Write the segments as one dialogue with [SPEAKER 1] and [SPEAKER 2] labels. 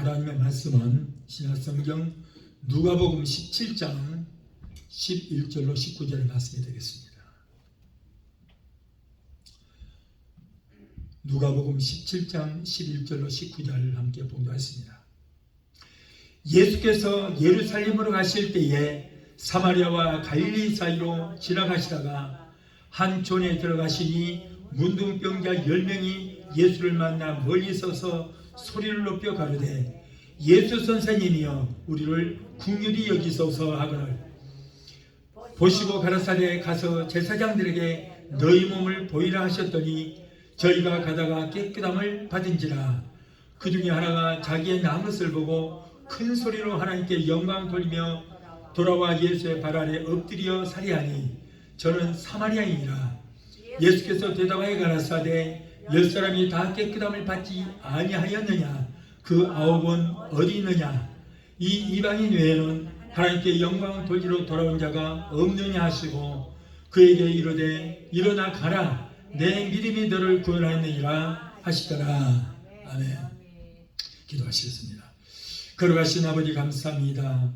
[SPEAKER 1] 하나님의 말씀은 신약성경 누가복음 17장 11절로 19절의 말씀이 되겠습니다. 누가복음 17장 11절로 19절 함께 봉독하겠습니다. 예수께서 예루살렘으로 가실 때에 사마리아와 갈릴리 사이로 지나가시다가 한 촌에 들어가시니 문둥병자 10명이 예수를 만나 멀리 서서 소리를 높여 가로되 예수 선생님이여 우리를 긍휼히 여기소서 하거늘 보시고 가라사대 가서 제사장들에게 너희 몸을 보이라 하셨더니 저희가 가다가 깨끗함을 받은지라. 그 중에 하나가 자기의 나뭇을 보고 큰 소리로 하나님께 영광 돌리며 돌아와 예수의 발 아래 엎드려 살이하니 저는 사마리아인이라. 예수께서 대답하여 가라사대 10사람이 다 깨끗함을 받지 아니하였느냐? 그 9은 어디 있느냐? 이 이방인 외에는 하나님께 영광 돌리러 돌아온 자가 없느냐 하시고 그에게 이르되 일어나 가라 내 믿음이 너를 구원하였느니라 하시더라. 아멘. 기도하시겠습니다. 걸어가신 아버지 감사합니다.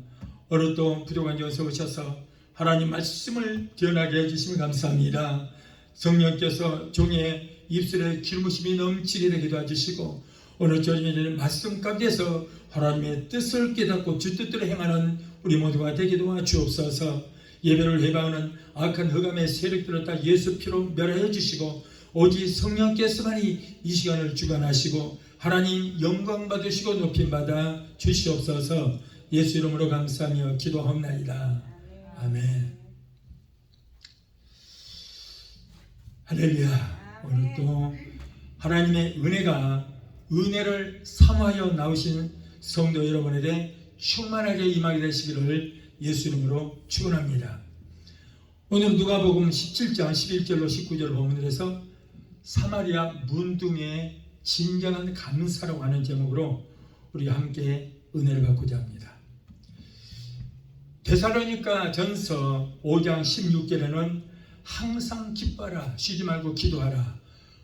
[SPEAKER 1] 오늘 또 부족한 곳에 오셔서 하나님 말씀을 뛰어나게 해주시면 감사합니다. 성령께서 종의 입술에 기름부심이 넘치게 되게 도와주시고 오늘 저녁에는 말씀 가운데서 하나님의 뜻을 깨닫고 주 뜻대로 행하는 우리 모두가 되게 도와주옵소서. 예배를 해방하는 악한 흑암의 세력들을 다 예수 피로 멸하여 주시고 오직 성령께서만이 이 시간을 주관하시고 하나님 영광 받으시고 높임 받아 주시옵소서. 예수 이름으로 감사하며 기도하옵나이다. 아멘. 할렐루야. 오늘 또 하나님의 은혜를 사모하여 나오신 성도 여러분에게 충만하게 임하게 되시기를 예수 이름으로 축원합니다. 오늘 누가복음 17장 11절로 19절 본문에서 사마리아 문둥의 진정한 감사라고 하는 제목으로 우리가 함께 은혜를 받고자 합니다. 데살로니가 전서 5장 16절에는 항상 기뻐하라 쉬지 말고 기도하라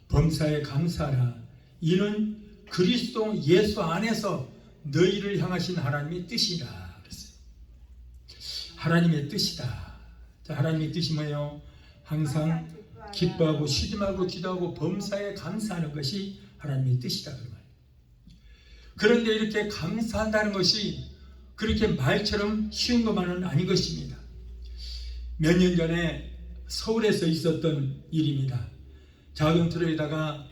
[SPEAKER 1] 범사에 감사하라 이는 그리스도 예수 안에서 너희를 향하신 하나님의 뜻이라 그랬어요. 하나님의 뜻이다. 자, 하나님의 뜻이 뭐예요? 항상 기뻐하고 쉬지 말고 기도하고 범사에 감사하는 것이 하나님의 뜻이다. 그런데 이렇게 감사한다는 것이 그렇게 말처럼 쉬운 것만은 아닌 것입니다. 몇 년 전에 서울에서 있었던 일입니다. 작은 트럭에다가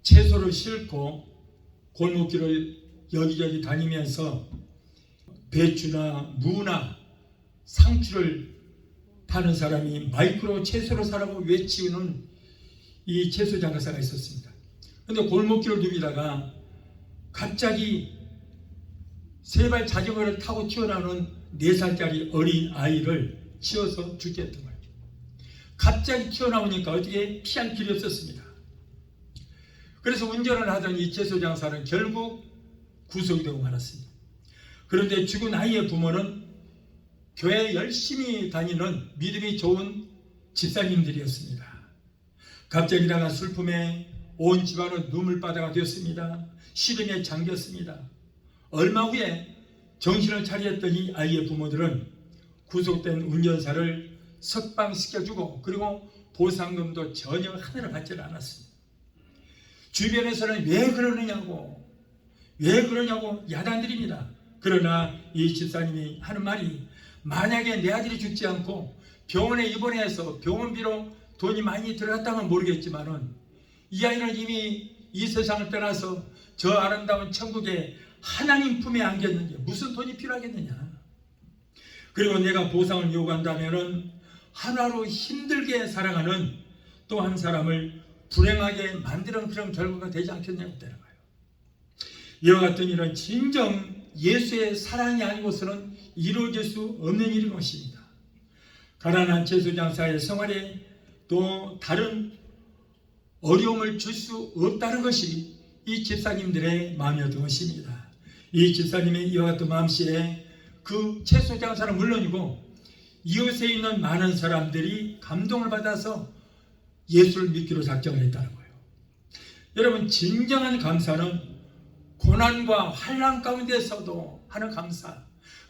[SPEAKER 1] 채소를 싣고 골목길을 여기저기 다니면서 배추나 무나 상추를 파는 사람이 마이크로 채소를 사라고 외치는 이 채소 장사가 있었습니다. 그런데 골목길을 누비다가 갑자기 세발 자전거를 타고 튀어나오는 4살짜리 어린 아이를 치어서 죽게 했던 거예요. 갑자기 튀어나오니까 어떻게 피할 길이 없었습니다. 그래서 운전을 하던 이 채소 장사는 결국 구속이 되고 말았습니다. 그런데 죽은 아이의 부모는 교회 열심히 다니는 믿음이 좋은 집사님들이었습니다. 갑자기 일어난 슬픔에 온 집안은 눈물바다가 되었습니다. 시름에 잠겼습니다. 얼마 후에 정신을 차렸더니 아이의 부모들은 구속된 운전사를 석방시켜주고 그리고 보상금도 전혀 하나를 받지 않았습니다. 주변에서는 왜 그러냐고 야단들입니다. 그러나 이 집사님이 하는 말이 만약에 내 아들이 죽지 않고 병원에 입원해서 병원비로 돈이 많이 들어갔다면 모르겠지만은 이 아이는 이미 이 세상을 떠나서 저 아름다운 천국에 하나님 품에 안겼는데 무슨 돈이 필요하겠느냐. 그리고 내가 보상을 요구한다면은 하나로 힘들게 살아가는 또 한 사람을 불행하게 만드는 그런 결과가 되지 않겠냐고 되는 거예요. 이와 같은 일은 진정 예수의 사랑이 아니고서는 이루어질 수 없는 일인 것입니다. 가난한 채소장사의 생활에 또 다른 어려움을 줄 수 없다는 것이 이 집사님들의 마음이었던 것입니다. 이 집사님의 이와 같은 마음씨에 그 채소장사는 물론이고 이웃에 있는 많은 사람들이 감동을 받아서 예수를 믿기로 작정을 했다는 거예요. 여러분, 진정한 감사는 고난과 환난 가운데서도 하는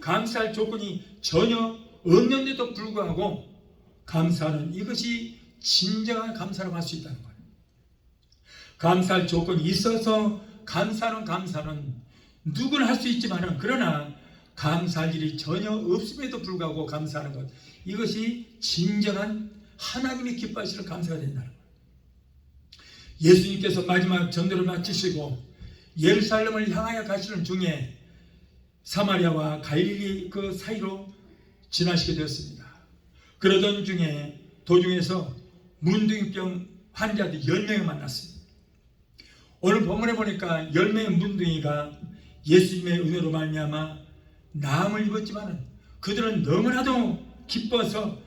[SPEAKER 1] 감사할 조건이 전혀 없는데도 불구하고 감사는 이것이 진정한 감사라고 할 수 있다는 거예요. 감사할 조건이 있어서 감사는 누구나 할 수 있지만은, 그러나 감사할 일이 전혀 없음에도 불구하고 감사하는 것, 이것이 진정한 하나님이 기뻐하시는 감사가 된다는 거예요. 예수님께서 마지막 전도를 마치시고 예루살렘을 향하여 가시는 중에 사마리아와 갈릴리 그 사이로 지나시게 되었습니다. 그러던 중에 도중에서 문둥이병 환자들 10명을 만났습니다. 오늘 본문에 보니까 10명의 문둥이가 예수님의 은혜로 말미암아 나음을 입었지만 그들은 너무나도 기뻐서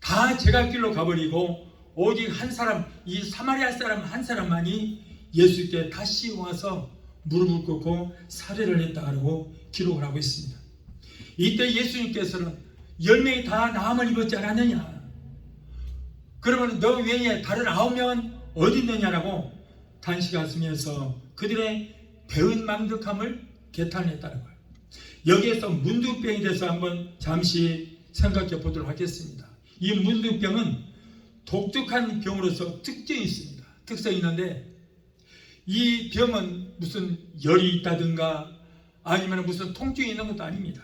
[SPEAKER 1] 다 제갈길로 가버리고 오직 한 사람, 이 사마리아 사람 한 사람만이 예수께 다시 와서 무릎을 꿇고 살해를 했다고 기록을 하고 있습니다. 이때 예수님께서는 10명이 다 나음을 입었지 않았느냐, 그러면 너 외에 다른 9명은 어디 있느냐라고 단식하시면서 그들의 배은 망덕함을 개탄했다는 거예요. 여기에서 문둥병에 대해서 한번 잠시 생각해 보도록 하겠습니다. 이 문둥병은 독특한 병으로서 특징이 있습니다. 특성이 있는데, 이 병은 무슨 열이 있다든가 아니면 무슨 통증이 있는 것도 아닙니다.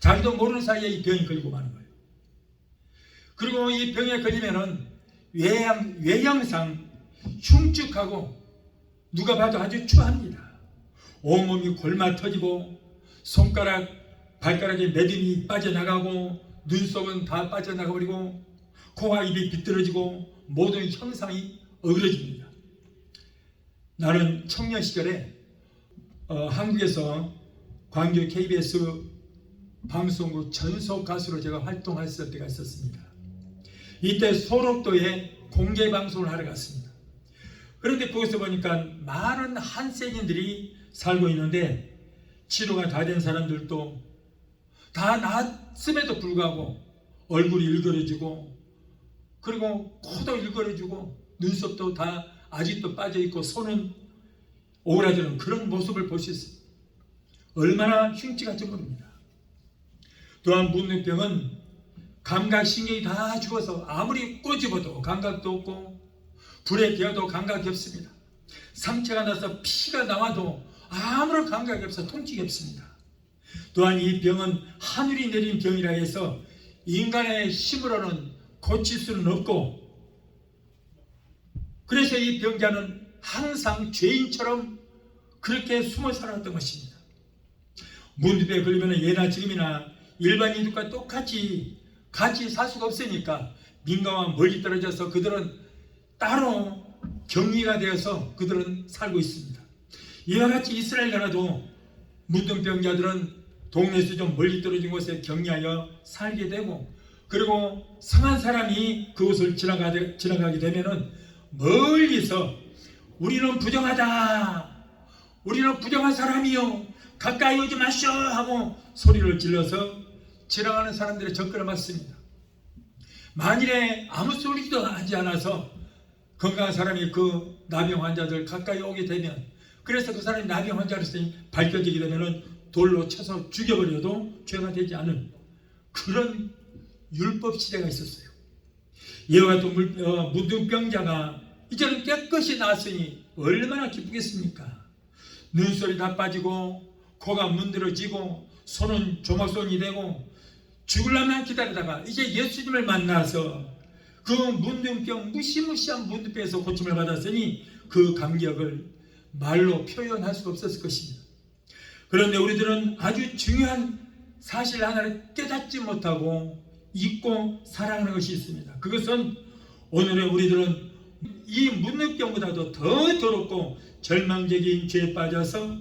[SPEAKER 1] 자기도 모르는 사이에 이 병이 걸리고 마는 거예요. 그리고 이 병에 걸리면은 외형상 흉측하고 누가 봐도 아주 추합니다. 온몸이 골마 터지고 손가락, 발가락에 매듭이 빠져나가고 눈썹은 다 빠져나가버리고 코와 입이 비뚤어지고 모든 형상이 어그러집니다. 나는 청년 시절에 한국에서 광주 KBS 방송국 전속 가수로 제가 활동했을 때가 있었습니다. 이때 소록도에 공개 방송을 하러 갔습니다. 그런데 거기서 보니까 많은 한센인들이 살고 있는데 치료가 다 된 사람들도 다 나았음에도 불구하고 얼굴이 일그러지고, 그리고 코도 일그러지고 눈썹도 다 아직도 빠져있고 손은 오그라드는 그런 모습을 볼 수 있습니다. 얼마나 흉측한지 모릅니다. 또한 문둥병은 감각신경이 다 죽어서 아무리 꼬집어도 감각도 없고 불에 개어도 감각이 없습니다. 상처가 나서 피가 나와도 아무런 감각이 없어 통증이 없습니다. 또한 이 병은 하늘이 내린 병이라 해서 인간의 힘으로는 고칠 수는 없고, 그래서 이 병자는 항상 죄인처럼 그렇게 숨어 살았던 것입니다. 문둥병에 걸리면 예나 지금이나 일반인들과 똑같이 같이 살 수가 없으니까 민가와 멀리 떨어져서 그들은 따로 격리가 되어서 그들은 살고 있습니다. 이와 같이 이스라엘 나라도 문둥병자들은 동네에서 좀 멀리 떨어진 곳에 격리하여 살게 되고, 그리고 성한 사람이 그곳을 지나가게 되면은 멀리서 우리는 부정하다, 우리는 부정한 사람이요, 가까이 오지 마시오 하고 소리를 질러서 지나가는 사람들의 접근을 막습니다. 만일에 아무 소리도 하지 않아서 건강한 사람이 그 나병 환자들 가까이 오게 되면, 그래서 그 사람이 나병 환자로서 밝혀지게 되면은 돌로 쳐서 죽여버려도 죄가 되지 않은 그런 율법 시대가 있었어요. 이와 같은 문둥병자가 이제는 깨끗이 나았으니 얼마나 기쁘겠습니까? 눈썹이 다 빠지고 코가 문드러지고 손은 조막손이 되고 죽으려면 기다리다가 이제 예수님을 만나서 그 문둥병, 무시무시한 문둥병에서 고침을 받았으니 그 감격을 말로 표현할 수가 없었을 것입니다. 그런데 우리들은 아주 중요한 사실 하나를 깨닫지 못하고 잊고 살아가는 것이 있습니다. 그것은 오늘의 우리들은 이 문둥병보다도 더 더럽고 절망적인 죄에 빠져서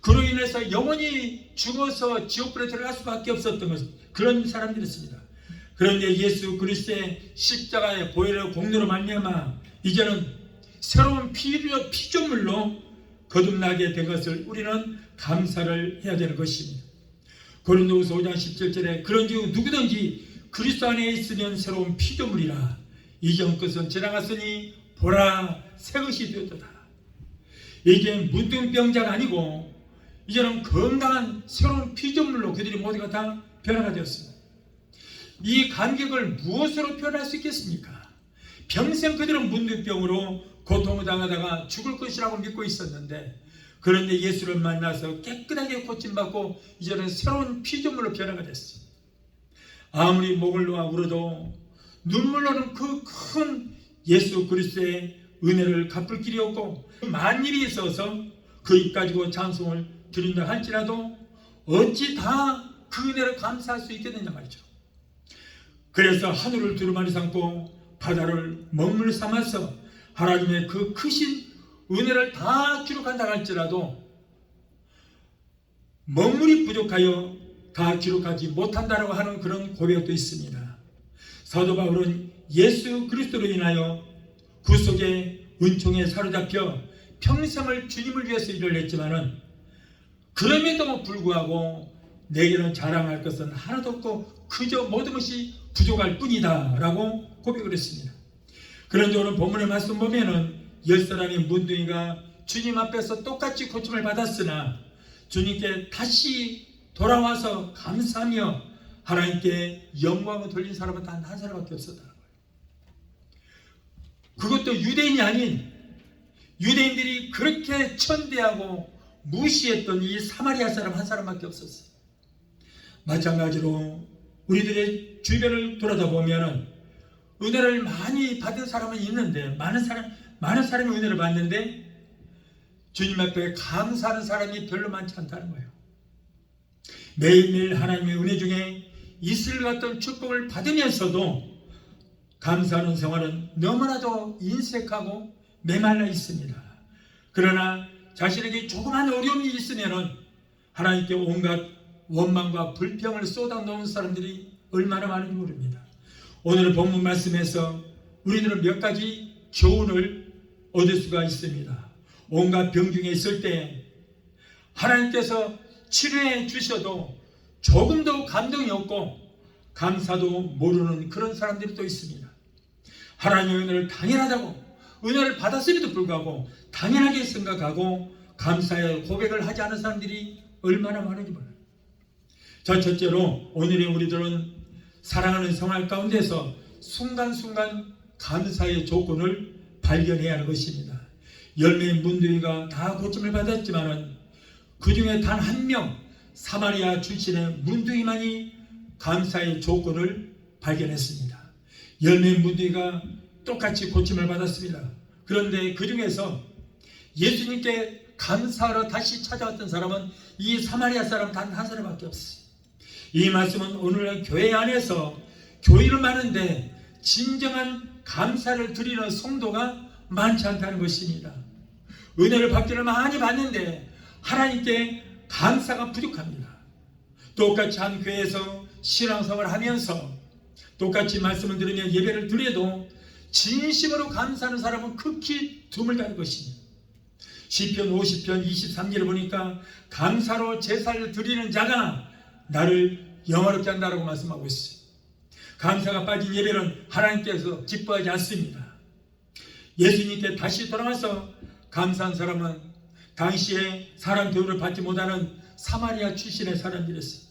[SPEAKER 1] 그로 인해서 영원히 죽어서 지옥불에 들어갈 수밖에 없었던 것, 그런 사람들이었습니다. 그런데 예수 그리스도의 십자가의 보혈의 공로로 말미암아 이제는 새로운 피조물로 거듭나게 된 것을 우리는 감사를 해야 되는 것입니다. 고린도후서 5장 17절에 그런즉 누구든지 그리스도 안에 있으면 새로운 피조물이라, 이전 것은 지나갔으니 보라 새 것이 되었도다. 이게 문둥병자가 아니고 이제는 건강한 새로운 피조물로 그들이 모두가 다 변화가 되었습니다. 이 감격을 무엇으로 표현할 수 있겠습니까? 평생 그들은 문둥병으로 고통을 당하다가 죽을 것이라고 믿고 있었는데, 그런데 예수를 만나서 깨끗하게 고침받고 이제는 새로운 피조물로 변화가 됐어요. 아무리 목을 놓아 울어도 눈물로는 그 큰 예수 그리스도의 은혜를 갚을 길이 없고, 만일이 있어서 그 입 가지고 찬송을 드린다 할지라도 어찌 다 그 은혜를 감사할 수 있겠느냐 말이죠. 그래서 하늘을 두루마리 삼고 바다를 먹물 삼아서 하나님의 그 크신 은혜를 다 기록한다 할지라도 먹물이 부족하여 다 기록하지 못한다라고 하는 그런 고백도 있습니다. 사도 바울은 예수 그리스도로 인하여 구속의 은총에 사로잡혀 평생을 주님을 위해서 일을 했지만은 그럼에도 불구하고 내게는 자랑할 것은 하나도 없고 그저 모든 것이 부족할 뿐이다 라고 고백을 했습니다. 그런데 오늘 본문의 말씀 보면은 10사람의 문둥이가 주님 앞에서 똑같이 고침을 받았으나 주님께 다시 돌아와서 감사하며 하나님께 영광을 돌린 사람은 단 한 사람밖에 없었다는 거예요. 그것도 유대인이 아닌, 유대인들이 그렇게 천대하고 무시했던 이 사마리아 사람 한 사람밖에 없었어요. 마찬가지로 우리들의 주변을 돌아다 보면은 은혜를 많이 받은 사람은 있는데, 많은 사람이 은혜를 받는데 주님 앞에 감사하는 사람이 별로 많지 않다는 거예요. 매일매일 하나님의 은혜 중에 이슬 같은 축복을 받으면서도 감사하는 생활은 너무나도 인색하고 메말라 있습니다. 그러나 자신에게 조그만 어려움이 있으면은 하나님께 온갖 원망과 불평을 쏟아놓은 사람들이 얼마나 많은지 모릅니다. 오늘 본문 말씀에서 우리들은 몇 가지 교훈을 얻을 수가 있습니다. 온갖 병 중에 있을 때 하나님께서 치료해 주셔도 조금도 감동이 없고 감사도 모르는 그런 사람들이 또 있습니다. 하나님의 은혜를 당연하다고, 은혜를 받았음에도 불구하고 당연하게 생각하고 감사의 고백을 하지 않은 사람들이 얼마나 많은지 몰라요. 자, 첫째로 오늘의 우리들은 사랑하는 생활 가운데서 순간순간 감사의 조건을 발견해야 하는 것입니다. 10명의 문둥이가 다 고침을 받았지만 그 중에 단 한 명 사마리아 출신의 문둥이만이 감사의 조건을 발견했습니다. 10명의 문둥이가 똑같이 고침을 받았습니다. 그런데 그 중에서 예수님께 감사하러 다시 찾아왔던 사람은 이 사마리아 사람 단 한 사람밖에 없어요. 이 말씀은 오늘날 교회 안에서 교회는 많은데 진정한 감사를 드리는 성도가 많지 않다는 것입니다. 은혜를 받기를 많이 받는데 하나님께 감사가 부족합니다. 똑같이 한 교회에서 신앙생활을 하면서 똑같이 말씀을 들으며 예배를 드려도 진심으로 감사하는 사람은 극히 드물다는 것입니다. 시편 50편 23절을 보니까 감사로 제사를 드리는 자가 나를 영화롭게 한다라고 말씀하고 있어요. 감사가 빠진 예배는 하나님께서 기뻐하지 않습니다. 예수님께 다시 돌아와서 감사한 사람은 당시에 사람 대우를 받지 못하는 사마리아 출신의 사람들이었어요.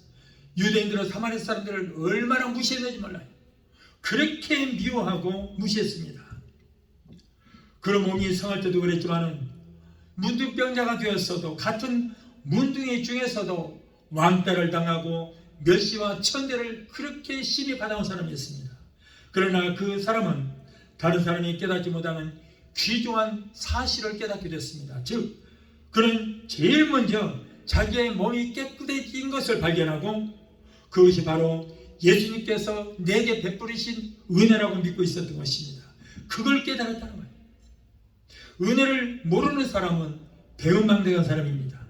[SPEAKER 1] 유대인들은 사마리아 사람들을 얼마나 무시했는지 몰라요. 그렇게 미워하고 무시했습니다. 그런 몸이 성할 때도 그랬지만 문둥병자가 되었어도 같은 문둥이 중에서도 왕따를 당하고 멸시와 천대를 그렇게 심히 받아온 사람이었습니다. 그러나 그 사람은 다른 사람이 깨닫지 못하는 귀중한 사실을 깨닫게 됐습니다. 즉 그는 제일 먼저 자기의 몸이 깨끗해진 것을 발견하고 그것이 바로 예수님께서 내게 베풀으신 은혜라고 믿고 있었던 것입니다. 그걸 깨달았다는 거예요. 은혜를 모르는 사람은 배은망덕한 사람입니다.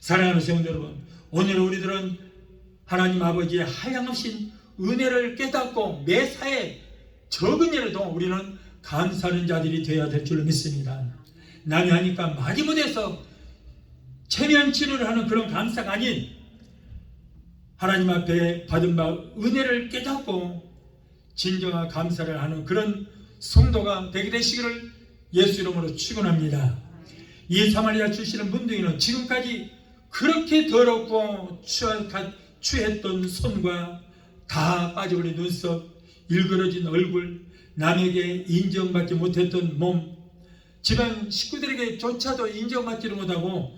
[SPEAKER 1] 사랑하는 성도 여러분, 오늘 우리들은 하나님 아버지의 한량없인 은혜를 깨닫고 매사에 적은 일에도 우리는 감사하는 자들이 되어야 될 줄로 믿습니다. 남이 하니까 많이 못해서 체면 치료를 하는 그런 감사가 아닌 하나님 앞에 받은 바 은혜를 깨닫고 진정한 감사를 하는 그런 성도가 되게 되시기를 예수 이름으로 축원합니다. 이 사마리아 출신의 문둥이는 지금까지 그렇게 더럽고 추했던 손과 다 빠져버린 눈썹, 일그러진 얼굴, 남에게 인정받지 못했던 몸, 집안 식구들에게조차도 인정받지를 못하고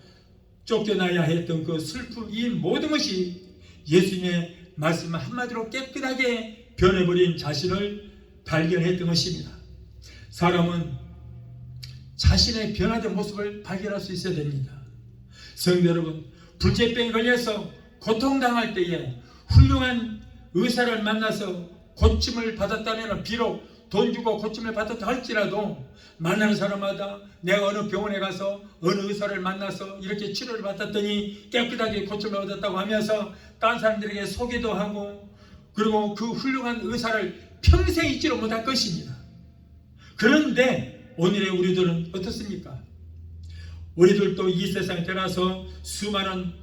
[SPEAKER 1] 쫓겨나야 했던 그 슬픔, 이 모든 것이 예수님의 말씀 한마디로 깨끗하게 변해버린 자신을 발견했던 것입니다. 사람은 자신의 변화된 모습을 발견할 수 있어야 됩니다. 성도 여러분, 불제병에 걸려서 고통당할 때에 훌륭한 의사를 만나서 고침을 받았다면 비록 돈 주고 고침을 받았다 할지라도 만나는 사람마다 내가 어느 병원에 가서 어느 의사를 만나서 이렇게 치료를 받았더니 깨끗하게 고침을 얻었다고 하면서 다른 사람들에게 소개도 하고, 그리고 그 훌륭한 의사를 평생 잊지를 못할 것입니다. 그런데 오늘의 우리들은 어떻습니까? 우리들도 이 세상에 태어나서 수많은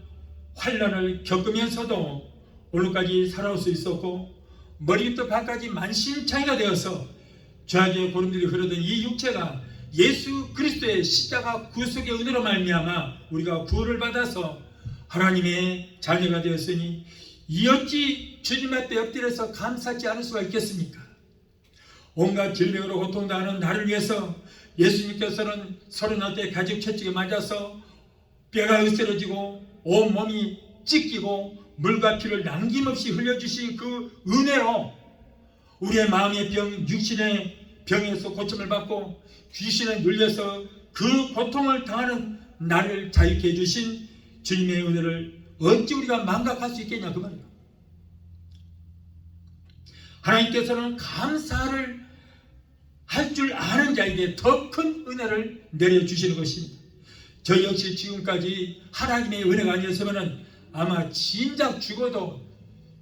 [SPEAKER 1] 환난을 겪으면서도 오늘까지 살아올 수 있었고, 머리부터 발까지 만신창이가 되어서 죄악의 고름들이 흐르던 이 육체가 예수 그리스도의 십자가 구속의 은혜로 말미암아 우리가 구원을 받아서 하나님의 자녀가 되었으니 이 어찌 주님 앞에 엎드려서 감사하지 않을 수가 있겠습니까? 온갖 질병으로 고통당하는 나를 위해서 예수님께서는 30대 가죽 채찍에 맞아서 뼈가 으스러지고 온몸이 찢기고 물과 피를 남김없이 흘려주신 그 은혜로 우리의 마음의 병, 육신의 병에서 고침을 받고 귀신에 눌려서 그 고통을 당하는 나를 자유케 해주신 주님의 은혜를 어찌 우리가 망각할 수 있겠냐, 그 말이에요. 하나님께서는 감사를 할 줄 아는 자에게 더 큰 은혜를 내려주시는 것입니다. 저 역시 지금까지 하나님의 은혜가 아니었으면 아마 진작 죽어도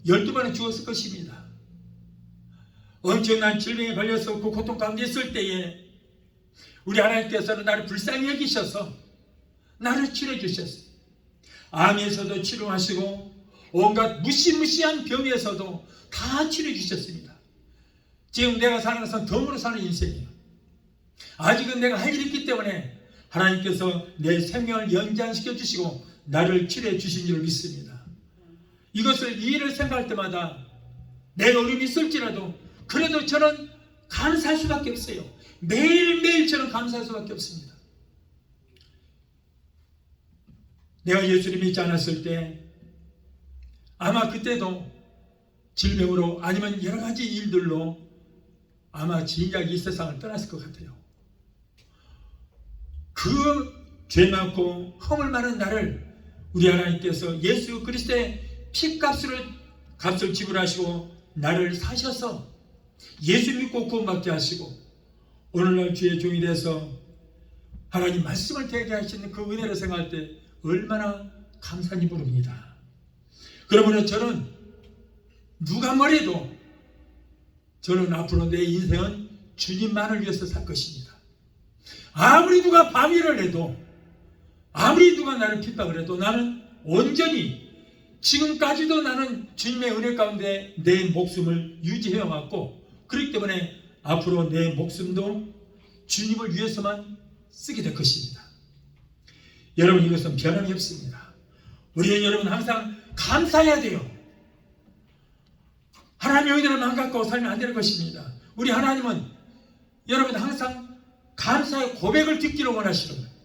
[SPEAKER 1] 12번은 죽었을 것입니다. 엄청난 질병에 걸려서 그 고통 가운데 있을 때에 우리 하나님께서는 나를 불쌍히 여기셔서 나를 치료해 주셨어요. 암에서도 치료하시고 온갖 무시무시한 병에서도 다 치료해 주셨습니다. 지금 내가 사는 것은 덤으로 사는 인생이에요. 아직은 내가 할 일이 있기 때문에 하나님께서 내 생명을 연장시켜 주시고 나를 치료해 주신 줄 믿습니다. 이것을 이 일을 생각할 때마다 내가 어려움이 있을지라도 그래도 저는 감사할 수밖에 없어요. 매일매일 저는 감사할 수밖에 없습니다. 내가 예수를 믿지 않았을 때 아마 그때도 질병으로 아니면 여러 가지 일들로 아마 진작 이 세상을 떠났을 것 같아요. 그 죄 많고 허물 많은 나를 우리 하나님께서 예수 그리스도의 값을 지불하시고 나를 사셔서 예수 믿고 구원받게 하시고 오늘날 주의 종이 돼서 하나님 말씀을 되게 하시는 그 은혜를 생각할 때 얼마나 감사한지 모릅니다. 그러므로 저는 누가 뭐래도 저는 앞으로 내 인생은 주님만을 위해서 살 것입니다. 아무리 누가 방해를 해도 아무리 누가 나를 핍박을 해도 나는 온전히 지금까지도 나는 주님의 은혜 가운데 내 목숨을 유지해 왔고, 그렇기 때문에 앞으로 내 목숨도 주님을 위해서만 쓰게 될 것입니다. 여러분, 이것은 변함이 없습니다. 우리는 여러분 항상 감사해야 돼요. 하나님의 은혜를 망각하고 살면 안 되는 것입니다. 우리 하나님은 여러분 항상 감사의 고백을 듣기를 원하시는 거예요.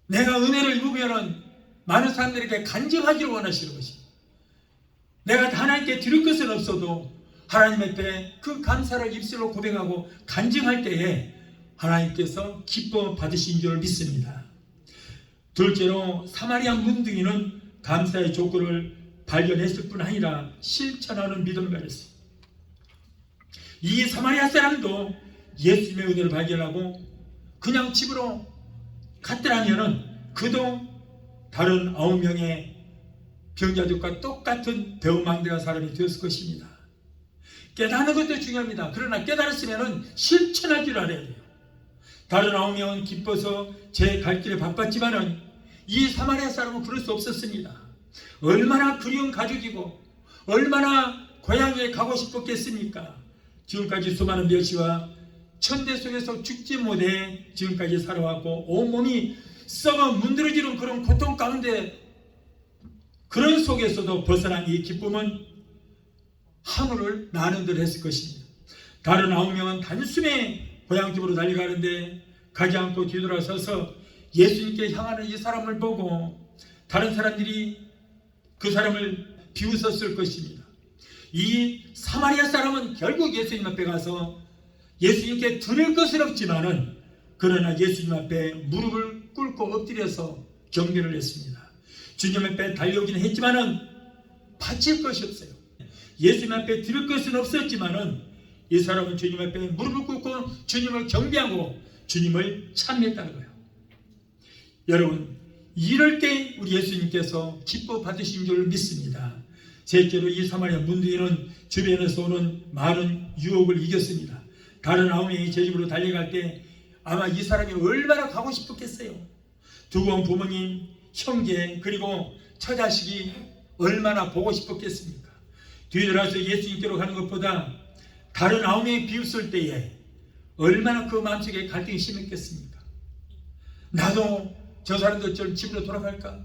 [SPEAKER 1] 내가 은혜를 입으면 많은 사람들에게 간증하기를 원하시는 것입니다. 내가 하나님께 드릴 것은 없어도 하나님 앞에 그 감사를 입술로 고백하고 간증할 때에 하나님께서 기뻐 받으신 줄 믿습니다. 둘째로 사마리아 문둥이는 감사의 조건을 발견했을 뿐 아니라 실천하는 믿음을 가졌어요. 이 사마리아 사람도 예수님의 은혜를 발견하고 그냥 집으로 갔더라면 그도 다른 9명의 병자들과 똑같은 배은망대한 사람이 되었을 것입니다. 깨닫는 것도 중요합니다. 그러나 깨달았으면 실천할 줄 알아야 돼요. 다른 9명은 기뻐서 제 갈 길에 바빴지만은 이 사마리아 사람은 그럴 수 없었습니다. 얼마나 그리운 가족이고 얼마나 고향에 가고 싶었겠습니까? 지금까지 수많은 멸시와 천대 속에서 죽지 못해 지금까지 살아왔고 온몸이 썩어 문드러지는 그런 고통 가운데, 그런 속에서도 벗어난 이 기쁨은 하늘을 나는 듯 했을 것입니다. 다른 9명은 단숨에 고향집으로 달려가는데 가지 않고 뒤돌아서서 예수님께 향하는 이 사람을 보고 다른 사람들이 그 사람을 비웃었을 것입니다. 이 사마리아 사람은 결국 예수님 앞에 가서 예수님께 드릴 것은 없지만은 그러나 예수님 앞에 무릎을 꿇고 엎드려서 경배를 했습니다. 주님 앞에 달려오기는 했지만은 바칠 것이 없어요. 예수님 앞에 드릴 것은 없었지만은 이 사람은 주님 앞에 무릎을 꿇고 주님을 경배하고 주님을 찬미했다는 거예요. 여러분, 이럴 때 우리 예수님께서 기뻐 받으신 줄 믿습니다. 셋째로 이 사마리아 문두인은 주변에서 오는 많은 유혹을 이겼습니다. 다른 9명이 제 집으로 달려갈 때 아마 이 사람이 얼마나 가고 싶었겠어요. 두고 온 부모님, 형제, 그리고 처자식이 얼마나 보고 싶었겠습니까? 뒤돌아서 예수님께로 가는 것보다 다른 9명이 비웃을 때에 얼마나 그 마음속에 갈등이 심했겠습니까? 나도 저 사람들처럼 집으로 돌아갈까?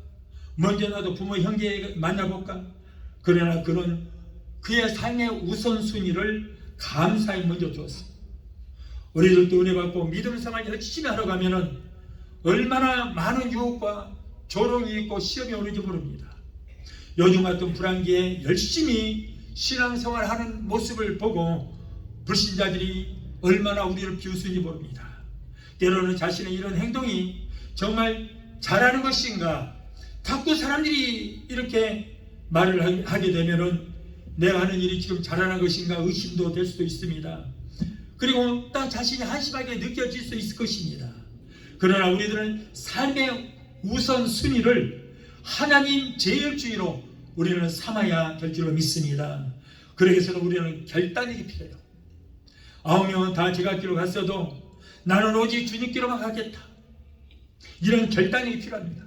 [SPEAKER 1] 먼저 나도 부모, 형제 만나볼까? 그러나 그는 그의 삶의 우선순위를 감사히 먼저 두었어요. 우리들도 은혜 받고 믿음 생활 열심히 하러 가면은 얼마나 많은 유혹과 조롱이 있고 시험이 오는지 모릅니다. 요즘 같은 불안기에 열심히 신앙생활 하는 모습을 보고 불신자들이 얼마나 우리를 비웃는지 모릅니다. 때로는 자신의 이런 행동이 정말 잘하는 것인가, 자꾸 사람들이 이렇게 말을 하게 되면은 내가 하는 일이 지금 잘하는 것인가 의심도 될 수도 있습니다. 그리고 딱 자신이 한심하게 느껴질 수 있을 것입니다. 그러나 우리들은 삶의 우선순위를 하나님 제일주의로 우리는 삼아야 될 줄로 믿습니다. 그러기 위해서는 우리는 결단이 필요해요. 9명은 다 제각기로 갔어도 나는 오직 주님께로만 가겠다, 이런 결단이 필요합니다.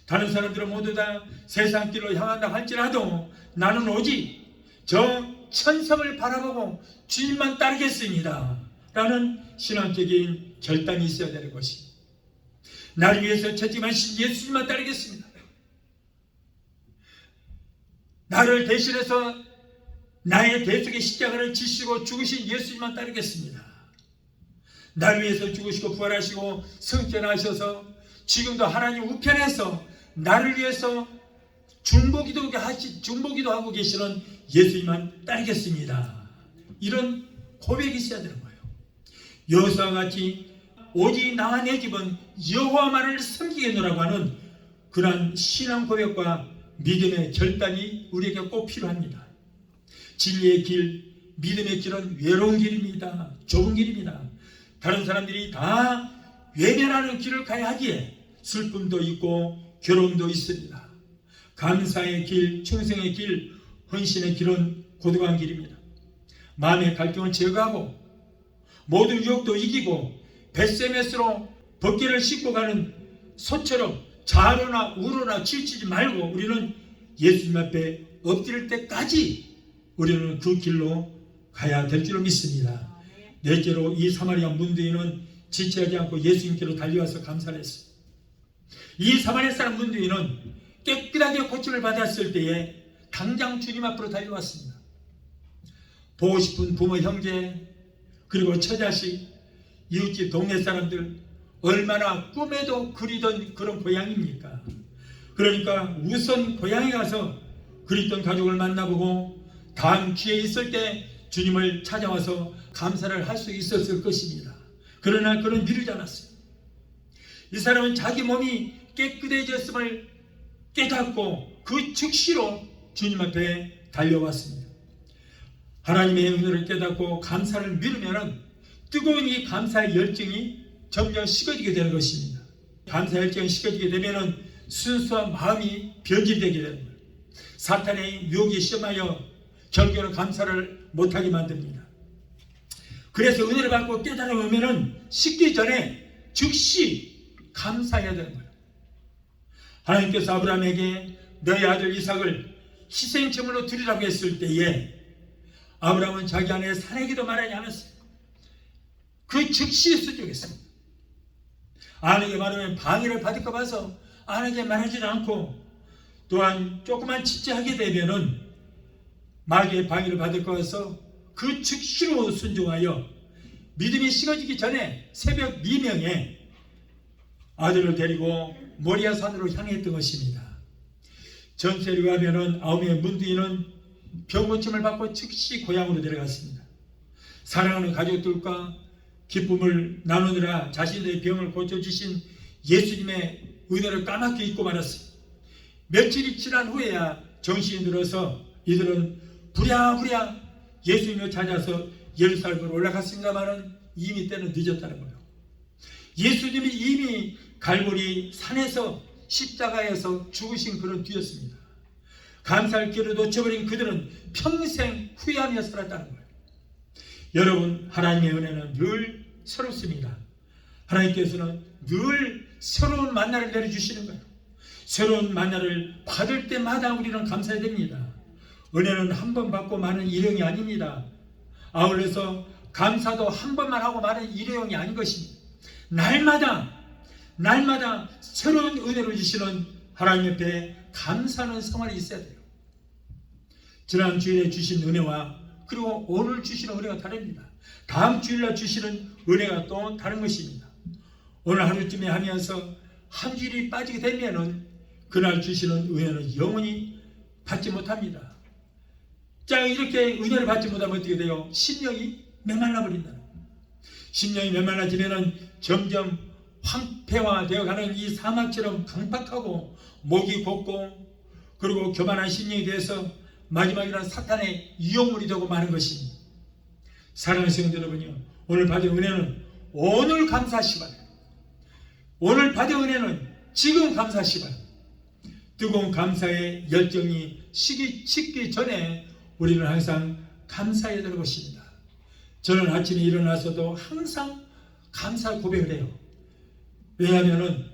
[SPEAKER 1] 다른 사람들은 모두 다 세상 길로 향한다 할지라도 나는 오직 저 천성을 바라보고 주님만 따르겠습니다 라는 신앙적인 결단이 있어야 되는 것입니다. 나를 위해서 채찍하신 예수님만 따르겠습니다. 나를 대신해서 나의 대속의 십자가를 지시고 죽으신 예수님만 따르겠습니다. 나를 위해서 죽으시고 부활하시고 승천하셔서 지금도 하나님 우편에서 나를 위해서 중보기도 하고 계시는 예수님만 따르겠습니다. 이런 고백이 있어야 되는 거예요. 여호수아와 같이 오직 나와 내 집은 여호와만을 섬기겠노라고 하는 그러한 신앙 고백과 믿음의 결단이 우리에게 꼭 필요합니다. 진리의 길, 믿음의 길은 외로운 길입니다. 좁은 길입니다. 다른 사람들이 다 외면하는 길을 가야 하기에 슬픔도 있고 괴로움도 있습니다. 감사의 길, 충성의 길, 헌신의 길은 고독한 길입니다. 마음의 갈등을 제거하고 모든 유혹도 이기고 뱃셈에스로 벗개를 씻고 가는 소처럼 좌로나 우로나 치우치지 말고 우리는 예수님 앞에 엎드릴 때까지 우리는 그 길로 가야 될 줄로 믿습니다. 넷째로 이 사마리아 문두인은 지체하지 않고 예수님께로 달려와서 감사를 했습니다. 이 사마리아 사람 문두인은 깨끗하게 고침을 받았을 때에 당장 주님 앞으로 달려왔습니다. 보고 싶은 부모, 형제, 그리고 처자식, 이웃집, 동네 사람들, 얼마나 꿈에도 그리던 그런 고향입니까? 그러니까 우선 고향에 가서 그리던 가족을 만나보고 다음 기회 있을 때 주님을 찾아와서 감사를 할 수 있었을 것입니다. 그러나 그는 미루지 않았어요. 이 사람은 자기 몸이 깨끗해졌음을 깨닫고 그 즉시로 주님 앞에 달려왔습니다. 하나님의 은혜를 깨닫고 감사를 미루면 뜨거운 이 감사의 열정이 점점 식어지게 되는 것입니다. 감사의 열정이 식어지게 되면 순수한 마음이 변질되게 되는 거예요. 사탄의 유혹에 시험하여 결국에는 감사를 못하게 만듭니다. 그래서 은혜를 받고 깨달으면 식기 전에 즉시 감사해야 되는 거예요. 하나님께서 아브라함에게 너의 아들 이삭을 희생제물로 드리라고 했을 때에 아브라함은 자기 안에 사내기도 말하지 않았어요. 그 즉시 수족했습니다. 아내에게 말하면 방해를 받을까 봐서 아내에게 말하지도 않고, 또한 조금만 짓지하게 되면은 마귀의 방해를 받을까 봐서 그 즉시로 순종하여 믿음이 식어지기 전에 새벽 미명에 아들을 데리고 모리아 산으로 향했던 것입니다. 전세를 가면은 9명의 문둥이는 병고침을 받고 즉시 고향으로 내려갔습니다. 사랑하는 가족들과 기쁨을 나누느라 자신들의 병을 고쳐주신 예수님의 은혜를 까맣게 잊고 말았어요. 며칠이 지난 후에야 정신이 들어서 이들은 부랴부랴 예수님을 찾아서 예루살렘으로 올라갔습니다마는 이미 때는 늦었다는 거예요. 예수님이 이미 갈보리 산에서 십자가에서 죽으신 그런 뒤였습니다. 감사할 길을 놓쳐버린 그들은 평생 후회하며 살았다는 거예요. 여러분, 하나님의 은혜는 늘 새롭습니다. 하나님께서는 늘 새로운 만나를 내려주시는 거예요. 새로운 만나를 받을 때마다 우리는 감사해야 됩니다. 은혜는 한 번 받고 마는 일용이 아닙니다. 아울러서 감사도 한 번만 하고 마는 일용이 아닌 것입니다. 날마다 새로운 은혜를 주시는 하나님 옆에 감사하는 생활이 있어야 돼요. 지난 주일에 주신 은혜와 그리고 오늘 주시는 은혜가 다릅니다. 다음 주일날 주시는 은혜가 또 다른 것입니다. 오늘 하루쯤에 하면서 한 주일이 빠지게 되면은 그날 주시는 은혜는 영원히 받지 못합니다. 자, 이렇게 은혜를 받지 못하면 어떻게 돼요? 심령이 메말라 버린다는 거예요. 심령이 메말라지면은 점점 황폐화되어 가는 이 사막처럼 강팍하고 목이 곧고 그리고 교만한 심령이 돼서 마지막에는 사탄의 유혹물이 되고 마는 것입니다. 사랑하는 성도 여러분요, 오늘 받은 은혜는 오늘 감사하시 바랍니다. 오늘 받은 은혜는 지금 감사하시 바랍니다. 뜨거운 감사의 열정이 식기 전에 우리는 항상 감사해야 될 것입니다. 저는 아침에 일어나서도 항상 감사 고백을 해요. 왜냐하면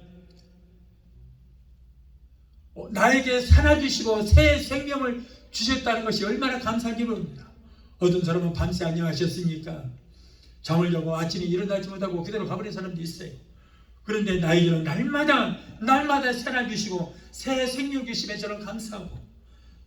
[SPEAKER 1] 나에게 살아주시고 새 생명을 주셨다는 것이 얼마나 감사한지 모릅니다. 어떤 사람은 밤새 안녕하셨습니까? 잠을 자고 아침에 일어나지 못하고 그대로 가버린 사람도 있어요. 그런데 나에게는 날마다 살아주시고 새 생명 주심에 저는 감사하고,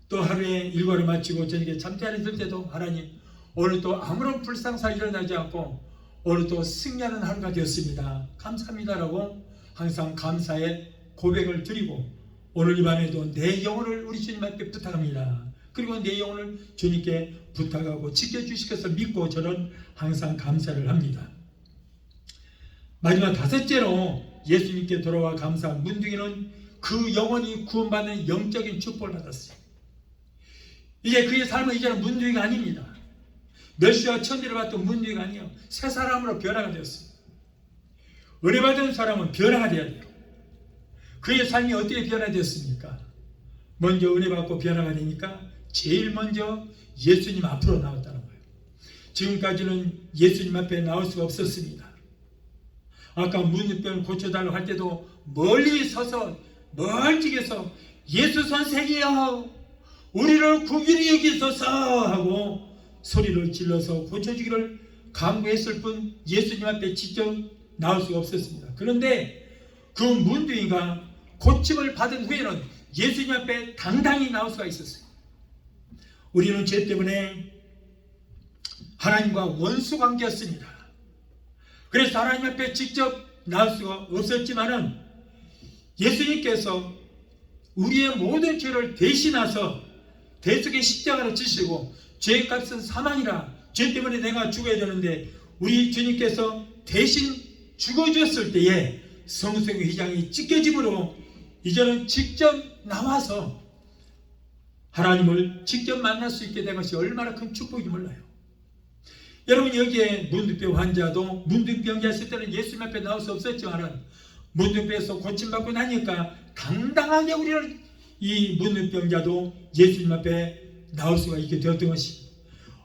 [SPEAKER 1] 또 하루에 일과를 마치고 저녁에 잠자리 들 때도 하나님, 오늘 또 아무런 불상사 일어나지 않고 오늘 또 승리하는 하루가 되었습니다. 감사합니다라고 항상 감사의 고백을 드리고, 오늘 이 밤에도 내 영혼을 우리 주님 앞에 부탁합니다. 그리고 내 영혼을 주님께 부탁하고 지켜주실 것을 믿고 저는 항상 감사를 합니다. 마지막 다섯째로 예수님께 돌아와 감사한 문둥이는 그 영혼이 구원받는 영적인 축복을 받았어요. 이제 그의 삶은 이제는 문둥이가 아닙니다. 멸시와 천대를 받던 문둥이가 아니에요. 새 사람으로 변화가 되었습니다. 은혜 받은 사람은 변화가 되어야 돼요. 그의 삶이 어떻게 변화되었습니까? 먼저 은혜 받고 변화가 되니까 제일 먼저 예수님 앞으로 나왔다는 거예요. 지금까지는 예수님 앞에 나올 수가 없었습니다. 아까 문둥병을 고쳐달라고 할 때도 멀리 서서 멀찍이서 예수 선생이여 우리를 구길이 여기소서 하고 소리를 질러서 고쳐주기를 간구했을 뿐 예수님 앞에 직접 나올 수가 없었습니다. 그런데 그 문둥이가 고침을 받은 후에는 예수님 앞에 당당히 나올 수가 있었어요. 우리는 죄 때문에 하나님과 원수 관계였습니다. 그래서 하나님 앞에 직접 나올 수가 없었지만은 예수님께서 우리의 모든 죄를 대신하서 대속의 십자가를 지시고 죄의 값은 사망이라, 죄 때문에 내가 죽어야 되는데 우리 주님께서 대신 죽어주었을 때에 성성의 휘장이 찢겨짐으로 이제는 직접 나와서 하나님을 직접 만날 수 있게 된 것이 얼마나 큰 축복인지 몰라요. 여러분, 여기에 문둥병 환자도 문둥병자 있을 때는 예수님 앞에 나올 수 없었지만 문둥병에서 고침받고 나니까 당당하게 우리는 이 문둥병자도 예수님 앞에 나올 수가 있게 되었던 것입니다.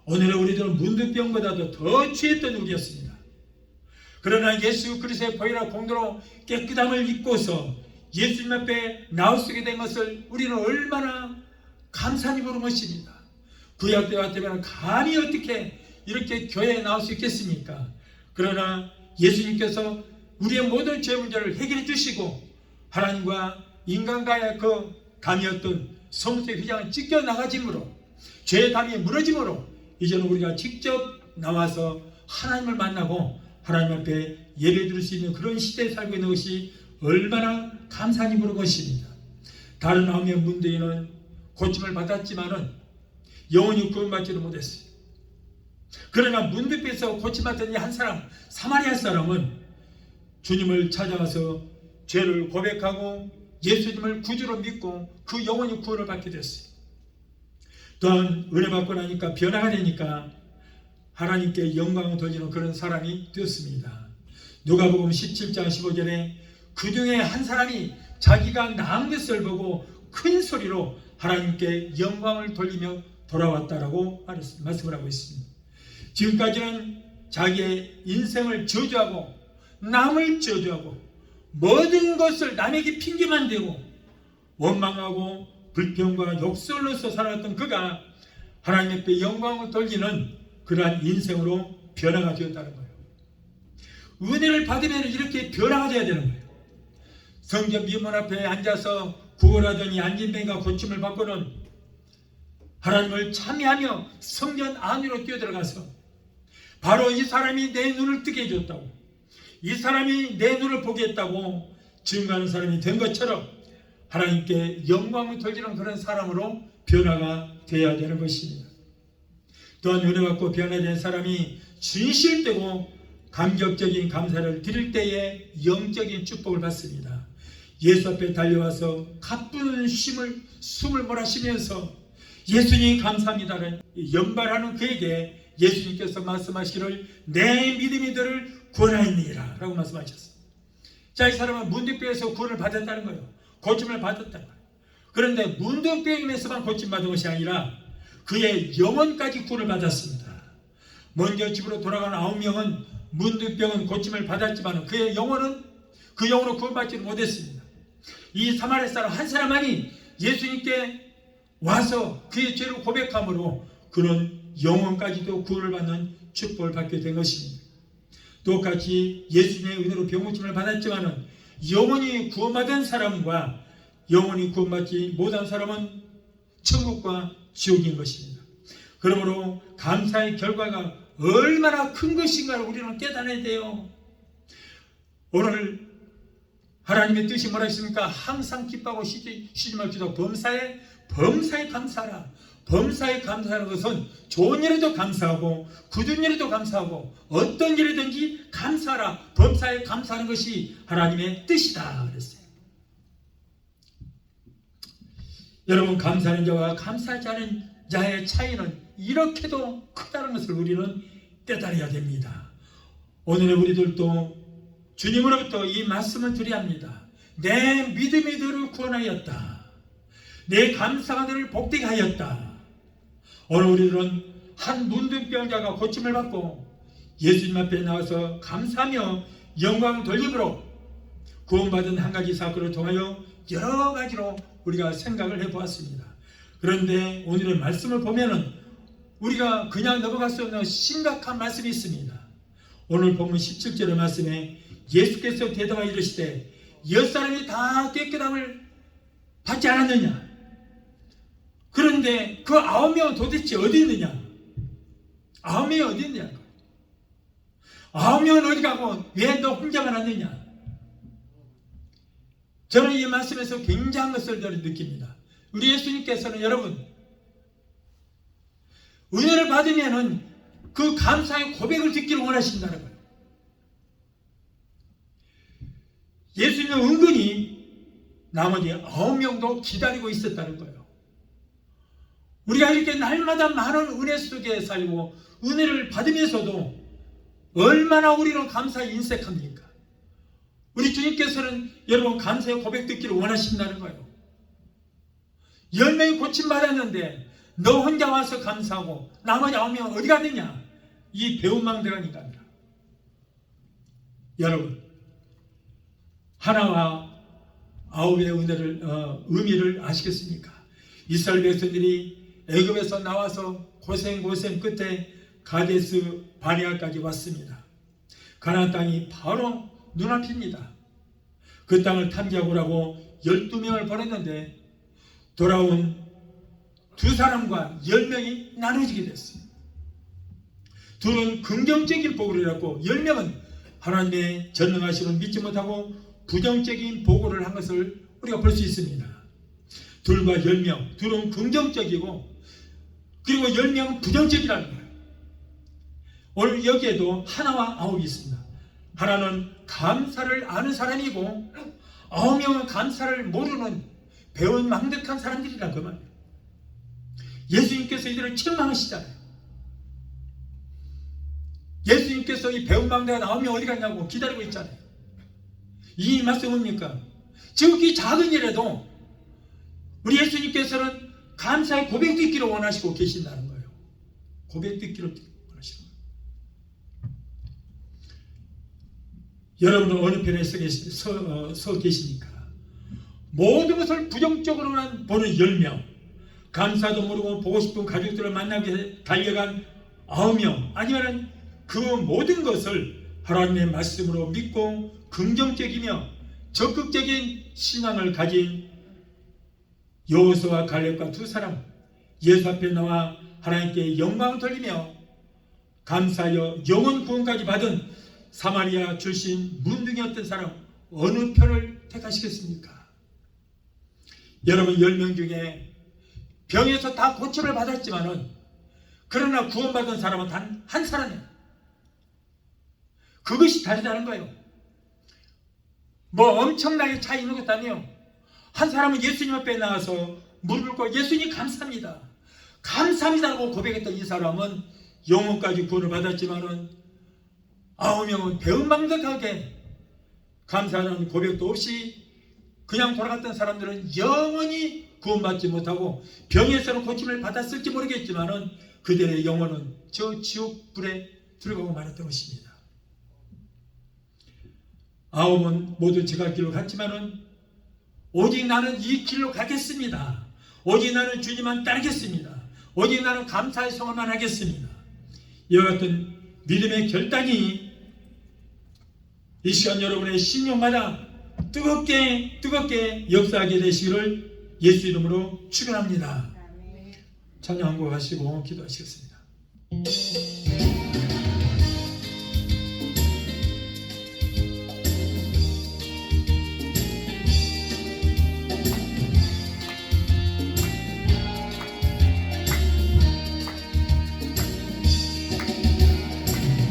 [SPEAKER 1] 오늘의 우리들은 문둥병보다도 더 취했던 우리였습니다. 그러나 예수 그리스도의 보혈과 공로로 깨끗함을 입고서 예수님 앞에 나올 수 있게 된 것을 우리는 얼마나 감사히 보는 것입니다. 구약 때 같으면 감히 어떻게 이렇게 교회에 나올 수 있겠습니까? 그러나 예수님께서 우리의 모든 죄 문제를 해결해 주시고 하나님과 인간과의 그 담이었던 성소의 휘장을 찢겨 나가짐으로 죄의 담이 무너짐으로 이제는 우리가 직접 나와서 하나님을 만나고 하나님 앞에 예배 드릴 수 있는 그런 시대에 살고 있는 것이 얼마나 감사한 일인 것입니다. 다른 9명 문대인은 고침을 받았지만은 영원히 구원받지를 못했어요. 그러나 문득에서 고침받던 이 한 사람, 사마리아 사람은 주님을 찾아와서 죄를 고백하고 예수님을 구주로 믿고 그 영원히 구원을 받게 됐어요. 또한 은혜 받고 나니까 변화가 되니까 하나님께 영광을 돌리는 그런 사람이 되었습니다. 누가복음 17장 15절에 그 중에 한 사람이 자기가 낳은 것을 보고 큰 소리로 하나님께 영광을 돌리며 돌아왔다라고 말씀을 하고 있습니다. 지금까지는 자기의 인생을 저주하고 남을 저주하고 모든 것을 남에게 핑계만 대고 원망하고 불평과 욕설로서 살아왔던 그가 하나님 앞에 영광을 돌리는 그러한 인생으로 변화가 되었다는 거예요. 은혜를 받으면 이렇게 변화가 되어야 되는 거예요. 성전 미문 앞에 앉아서 구걸하더니 안진뱅이가 고침을 받고는 하나님을 참여하며 성전 안으로 뛰어들어가서 바로 이 사람이 내 눈을 뜨게 해줬다고, 이 사람이 내 눈을 보게 했다고 증거하는 사람이 된 것처럼 하나님께 영광을 돌리는 그런 사람으로 변화가 되어야 되는 것입니다. 또한 은혜 받고 변화된 사람이 진실되고 감격적인 감사를 드릴 때에 영적인 축복을 받습니다. 예수 앞에 달려와서 가쁜 숨을 몰아쉬면서 예수님 감사합니다를 연발하는 그에게 예수님께서 말씀하시기를 내 믿음이 너를 구원하였느니라 라고 말씀하셨어요. 자, 이 사람은 문둥병에서 구원을 받았다는 거예요. 고침을 받았다는 거예요. 그런데 문둥병에서만 고침받은 것이 아니라 그의 영혼까지 구원을 받았습니다. 먼저 집으로 돌아간 9명은 문둥병은 고침을 받았지만 그의 영혼은 그 영혼으로 구원받지 못했습니다. 이 사마리아 사람 한 사람만이 예수님께 와서 그의 죄를 고백함으로 그는 영혼까지도 구원을 받는 축복을 받게 된 것입니다. 똑같이 예수님의 은혜로 병고침을 받았지만 영혼이 구원받은 사람과 영혼이 구원받지 못한 사람은 천국과 지옥인 것입니다. 그러므로 감사의 결과가 얼마나 큰 것인가를 우리는 깨달아야 돼요. 오늘 하나님의 뜻이 뭐라 했습니까? 항상 기뻐하고 쉬지 말지도 범사에 감사하라. 범사에 감사하는 것은 좋은 일에도 감사하고 굳은 일에도 감사하고 어떤 일이든지 감사하라. 범사에 감사하는 것이 하나님의 뜻이다 그랬어요. 여러분, 감사하는 자와 감사하지 않은 자의 차이는 이렇게도 크다는 것을 우리는 깨달아야 됩니다. 오늘의 우리들도 주님으로부터 이 말씀을 드려야 합니다. 내 믿음이 너를 구원하였다. 내 감사가 너를 복되게 하였다. 오늘 우리들은 한 문둥병자가 고침을 받고 예수님 앞에 나와서 감사하며 영광 돌림으로 구원받은 한 가지 사건을 통하여 여러 가지로 우리가 생각을 해보았습니다. 그런데 오늘의 말씀을 보면은 우리가 그냥 넘어갈 수 없는 심각한 말씀이 있습니다. 오늘 본문 17절의 말씀에 예수께서 대답하여 이르시되 10사람이 다 깨끗함을 받지 않았느냐? 그런데 그 9명은 도대체 어디 있느냐? 9명이 어디 있느냐? 9명은 어디 가고 왜 너 혼자만 왔느냐? 저는 이 말씀에서 굉장한 것을 느낍니다. 우리 예수님께서는 여러분 은혜를 받으면은 그 감사의 고백을 듣기를 원하신다는 거예요. 예수님은 은근히 나머지 9명도 기다리고 있었다는 거예요. 우리가 이렇게 날마다 많은 은혜 속에 살고 은혜를 받으면서도 얼마나 우리는 감사에 인색합니까? 우리 주님께서는 여러분 감사의 고백 듣기를 원하신다는 거예요. 10명이 고침받았는데 너 혼자 와서 감사하고 나머지 9명은 어디 갔느냐? 이 배은망대가니까. 여러분, 하나와 9의 의미를 아시겠습니까? 이스라엘 백성들이 애굽에서 나와서 고생 끝에 가데스 바네아까지 왔습니다. 가나안 땅이 바로 눈앞입니다. 그 땅을 탐지하고 오라고 12명을 보냈는데 돌아온 두 사람과 10명이 나눠지게 됐어요. 둘은 긍정적인 보고를 했고 10명은 하나님의 전능하심을 믿지 못하고 부정적인 보고를 한 것을 우리가 볼 수 있습니다. 둘과 10명, 둘은 긍정적이고 그리고 10명은 부정적이라는 거예요. 오늘 여기에도 하나와 아홉이 있습니다. 하나는 감사를 아는 사람이고 9명은 감사를 모르는 배운 망덕한 사람들이라 그 말이에요. 예수님께서 이들을 책망하시잖아요. 예수님께서 이 배운 망대가 나오면 어디 갔냐고 기다리고 있잖아요. 이 말씀 뭡니까? 지극히 작은 일에도 우리 예수님께서는 감사의 고백도 있기를 원하시고 계신다는 거예요. 고백도 있기를 원하시는 거예요. 여러분은 어느 편에 서 계시니까? 모든 것을 부정적으로만 보는 10명, 감사도 모르고 보고 싶은 가족들을 만나게 달려간 9명, 아니면 그 모든 것을 하나님의 말씀으로 믿고 긍정적이며 적극적인 신앙을 가진 여호수아와 갈렙과 두 사람, 예수 앞에 나와 하나님께 영광을 돌리며 감사하여 영혼 구원까지 받은 사마리아 출신 문둥이었던 사람, 어느 편을 택하시겠습니까? 여러분 10명 중에 병에서 다 고침을 받았지만은 그러나 구원받은 사람은 단 한 사람이에요. 그것이 다르다는 거예요. 뭐 엄청나게 차이 있는 것도 아니에요. 한 사람은 예수님 앞에 나와서 무릎을 꿇고 예수님 감사합니다, 감사합니다라고 고백했던 이 사람은 영혼까지 구원을 받았지만은 9명은 배은망덕하게 감사하는 고백도 없이 그냥 돌아갔던 사람들은 영원히 구원받지 못하고 병에서는 고침을 받았을지 모르겠지만은 그들의 영혼은 저 지옥불에 들어가고 말았던 것입니다. 9은 모두 제갈 길로 갔지만은 오직 나는 이 길로 가겠습니다. 오직 나는 주님만 따르겠습니다. 오직 나는 감사의 성화만 하겠습니다. 이와 같은 믿음의 결단이 이 시간 여러분의 심령마다 뜨겁게 역사하게 되시기를 예수 이름으로 축원합니다. 찬양 한곡 하시고 기도하시겠습니다.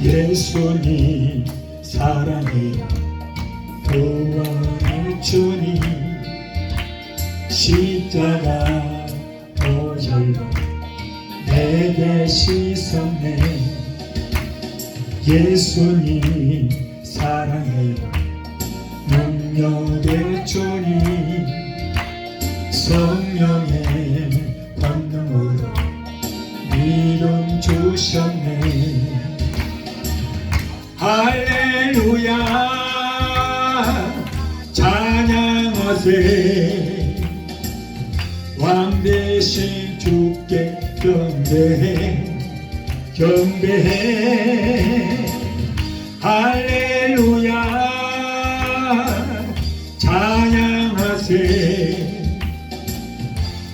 [SPEAKER 1] 예수님 사랑해요. 구원을 주님 십자가 보혈로 내게 씻었네. 예수님 사랑해요. 능력의 주님 성령의 권능으로 믿음 주셨네. 할렐루야 찬양하세. 왕 대신 주께 경배해 할렐루야 찬양하세.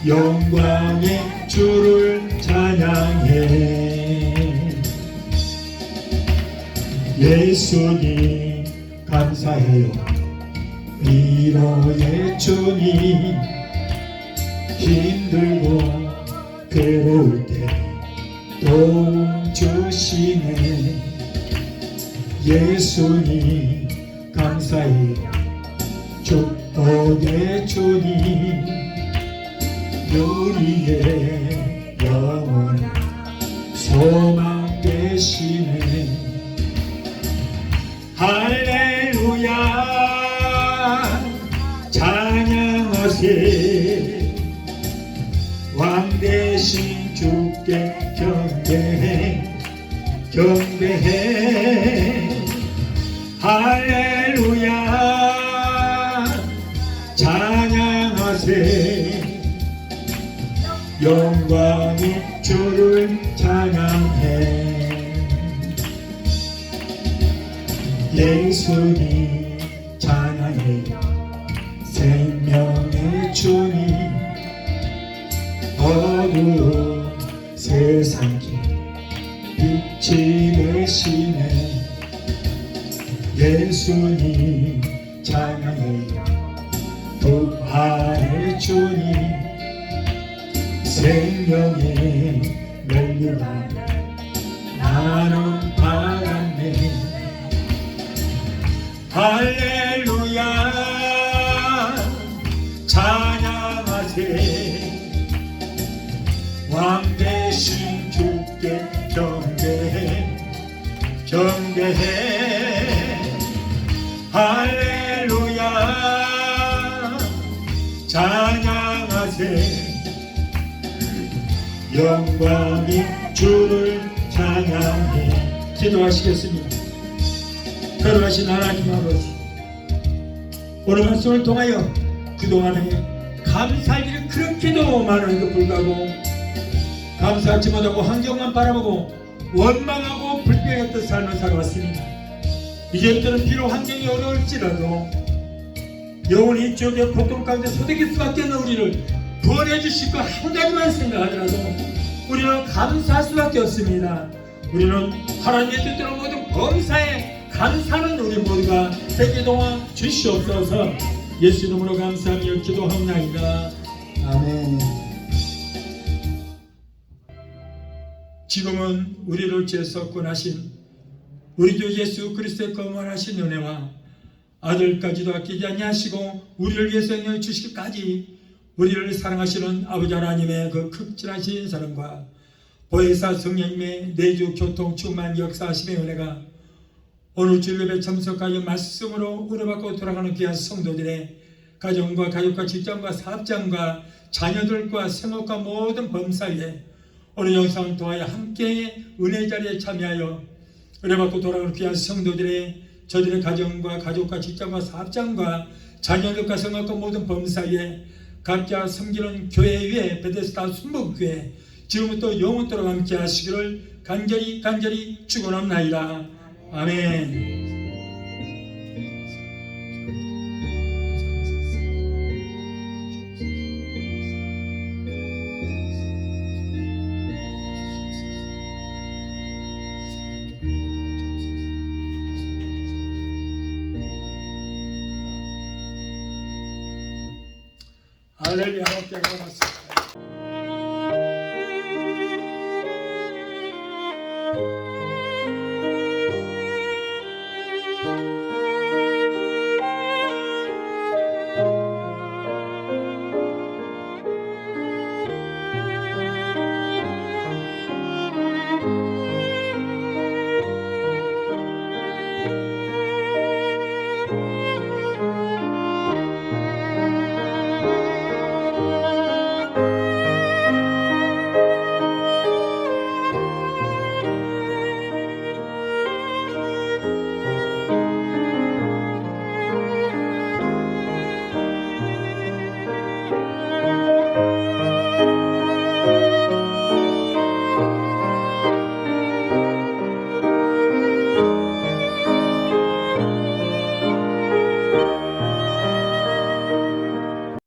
[SPEAKER 1] 영광의 주를 찬양해. 예수님 감사해요. 위로의 주님 힘들고 괴로울 때 도움 주시네. 예수님 감사해요. 축복의 주님 우리의 영원한 소망 되시네. 할렐루야 찬양하세. 왕 대신 주께 경배해 할렐루야 찬양하세. 영광의 주를 찬양해. 예수님 찬양해요. 생명의 주님 어두운 세상 빛이 되시네. 예수님 찬양해요. 부활의 주님 생명의 멸류관 나는 받았네. 할렐루야 찬양하세. 왕 대신 주께 경배해 경배해. 할렐루야 찬양하세. 영광이 주를 찬양해. 기도하시겠습니다. 거룩하신 하나님 아버지, 오늘 말씀을 통하여 그동안에 감사할 일이 그렇게도 많은데도 불구하고 감사하지 못하고 환경만 바라보고 원망하고 불평했던 삶을 살아왔습니다. 이제부터는 비록 환경이 어려울지라도 영원히 지옥의 고통 가운데 소득일 수밖에 없는 우리를 구원해 주실 것 한 가지만 생각하더라도 우리는 감사할 수밖에 없습니다. 우리는 하나님의 뜻대로 모든 범사에 감사하는 우리 모두가 되게 도와 주시옵소서. 예수 이름으로 감사하며 기도하옵나이다. 아멘. 지금은 우리를 죄에서 구원하신 우리 주 예수 그리스도의 거만하신 은혜와 아들까지도 아끼지 아니하시고 우리를 위해서 영향 주시기까지 우리를 사랑하시는 아버지 하나님의 그 극진하신 사랑과 보혜사 성령님의 내주 교통 충만 역사하심의 은혜가 오늘 주일예배 참석하여 말씀으로 은혜받고 돌아가는 귀한 성도들의 가정과 가족과 직장과 사업장과 자녀들과 생업과 모든 범사에 오늘 영상을 통하여 함께 은혜 자리에 참여하여 은혜받고 돌아가는 귀한 성도들의 저들의 가정과 가족과 직장과 사업장과 자녀들과 생업과 모든 범사에 각자 섬기는 교회 위에 베데스다 순복교회 지금부터 영원토록 함께 하시기를 간절히 축원합나이다. 아멘. 할렐루야. 함께 고맙습니다.